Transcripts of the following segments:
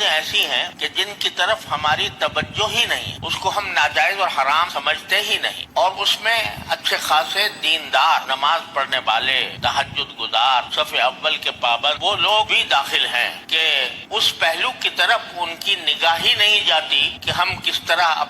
ایسی ہیں کہ جن کی طرف ہماری توجہ ہی نہیں، اس کو ہم ناجائز اور حرام سمجھتے ہی نہیں، اور اس میں اچھے خاصے دیندار، نماز پڑھنے والے، تہجد گزار، صف اول کے پابند وہ لوگ بھی داخل ہیں کہ اس پہلو کی طرف ان کی نگاہ ہی نہیں جاتی کہ ہم کس طرح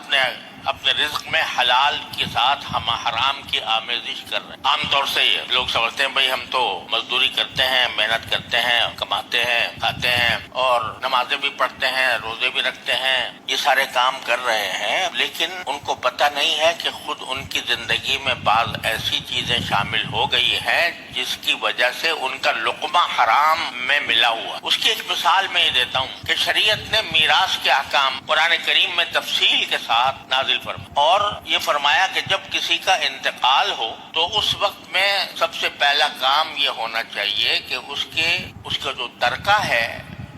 اپنے رزق میں حلال کے ساتھ ہم حرام کی آمیزش کر رہے ہیں۔ عام طور سے لوگ سمجھتے ہیں بھئی ہم تو مزدوری کرتے ہیں، محنت کرتے ہیں، کماتے ہیں، کھاتے ہیں، اور نمازیں بھی پڑھتے ہیں، روزے بھی رکھتے ہیں، یہ سارے کام کر رہے ہیں، لیکن ان کو پتہ نہیں ہے کہ خود ان کی زندگی میں بعض ایسی چیزیں شامل ہو گئی ہیں جس کی وجہ سے ان کا لقمہ حرام میں ملا ہوا۔ اس کی ایک مثال میں یہ دیتا ہوں کہ شریعت نے میراث کے احکام قرآن کریم میں تفصیل کے ساتھ نازل فرمایا، اور یہ فرمایا کہ جب کسی کا انتقال ہو تو اس وقت میں سب سے پہلا کام یہ ہونا چاہیے کہ اس کا جو ترکہ ہے،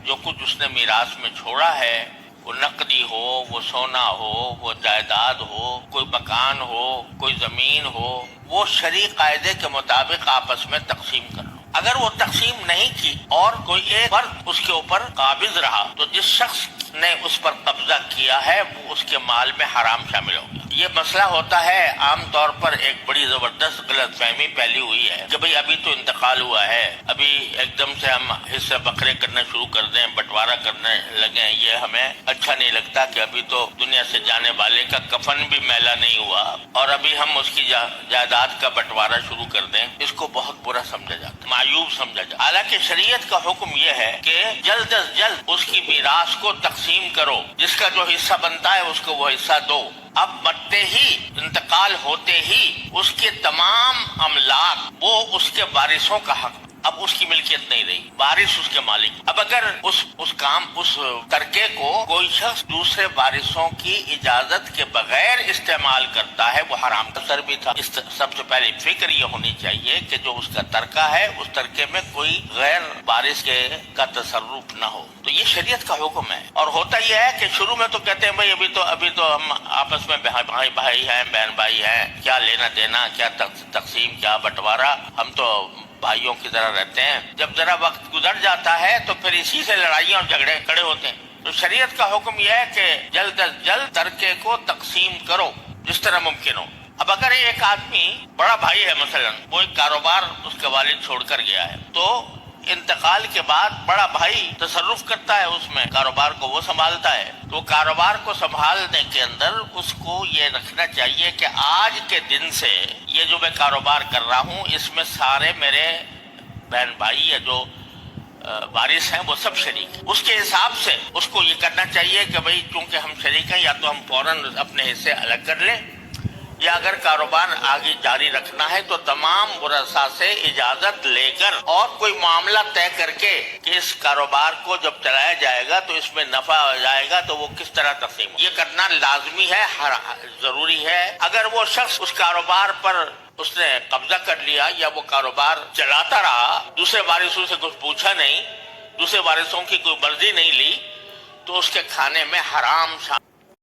جو کچھ اس نے میراث میں چھوڑا ہے، وہ نقدی ہو، وہ سونا ہو، وہ جائیداد ہو، کوئی مکان ہو، کوئی زمین ہو، وہ شرعی قاعدے کے مطابق آپس میں تقسیم کر لو۔ اگر وہ تقسیم نہیں کی اور کوئی ایک فرد اس کے اوپر قابض رہا تو جس شخص نے اس پر قبضہ کیا ہے وہ اس کے مال میں حرام شامل ہوگا۔ یہ مسئلہ ہوتا ہے عام طور پر ایک بڑی زبردست غلط فہمی پھیلی ہوئی ہے کہ بھئی ابھی تو انتقال ہوا ہے، ابھی ایک دم سے ہم حصے بکرے کرنا شروع کر دیں، بٹوارہ کرنے لگیں، یہ ہمیں اچھا نہیں لگتا کہ ابھی تو دنیا سے جانے والے کا کفن بھی میلا نہیں ہوا اور ابھی ہم اس کی جائیداد کا بٹوارہ شروع کر دیں۔ اس کو بہت برا سمجھا جاتا ہے، معیوب سمجھا جاتا ہے۔ حالانکہ شریعت کا حکم یہ ہے کہ جلد از جلد اس کی میراث کو تقسیم کرو، جس کا جو حصہ بنتا ہے اس کو وہ حصہ دو۔ اب مرتے ہی، انتقال ہوتے ہی اس کے تمام املاک وہ اس کے وارثوں کا حق، اب اس کی ملکیت نہیں رہی، وارث اس کے مالک۔ اب اگر اس ترکے کو کوئی شخص دوسرے وارثوں کی اجازت کے بغیر استعمال کرتا ہے وہ حرام کا سر بھی تھا۔ سب سے پہلے فکر یہ ہونی چاہیے کہ جو اس کا ترکہ ہے اس ترکے میں کوئی غیر وارث کا تصرف نہ ہو۔ تو یہ شریعت کا حکم ہے، اور ہوتا یہ ہے کہ شروع میں تو کہتے ہیں بھائی ابھی تو ہم آپس میں بھائی ہیں، بہن بھائی ہیں، کیا لینا دینا، کیا تقسیم، کیا بٹوارہ، ہم تو بھائیوں کی طرح رہتے ہیں۔ جب ذرا وقت گزر جاتا ہے تو پھر اسی سے لڑائیاں اور جھگڑے کھڑے ہوتے ہیں۔ تو شریعت کا حکم یہ ہے کہ جلد از جلد ترکے کو تقسیم کرو جس طرح ممکن ہو۔ اب اگر ایک آدمی بڑا بھائی ہے، مثلا وہ ایک کاروبار اس کے والد چھوڑ کر گیا ہے، تو انتقال کے بعد بڑا بھائی تصرف کرتا ہے، اس میں کاروبار کو وہ سنبھالتا ہے، تو کاروبار کو سنبھالنے کے اندر اس کو یہ رکھنا چاہیے کہ آج کے دن سے یہ جو میں کاروبار کر رہا ہوں اس میں سارے میرے بہن بھائی یا جو وارث ہیں وہ سب شریک ہیں۔ اس کے حساب سے اس کو یہ کرنا چاہیے کہ بھئی چونکہ ہم شریک ہیں، یا تو ہم فوراً اپنے حصے الگ کر لیں، یا اگر کاروبار آگے جاری رکھنا ہے تو تمام ورثاء سے اجازت لے کر اور کوئی معاملہ طے کر کے کہ اس کاروبار کو جب چلایا جائے گا تو اس میں نفع ہو جائے گا تو وہ کس طرح تقسیم ہو، یہ کرنا لازمی ہے، ضروری ہے۔ اگر وہ شخص اس کاروبار پر اس نے قبضہ کر لیا یا وہ کاروبار چلاتا رہا، دوسرے وارثوں سے کچھ پوچھا نہیں، دوسرے وارثوں کی کوئی مرضی نہیں لی، تو اس کے کھانے میں حرام شامل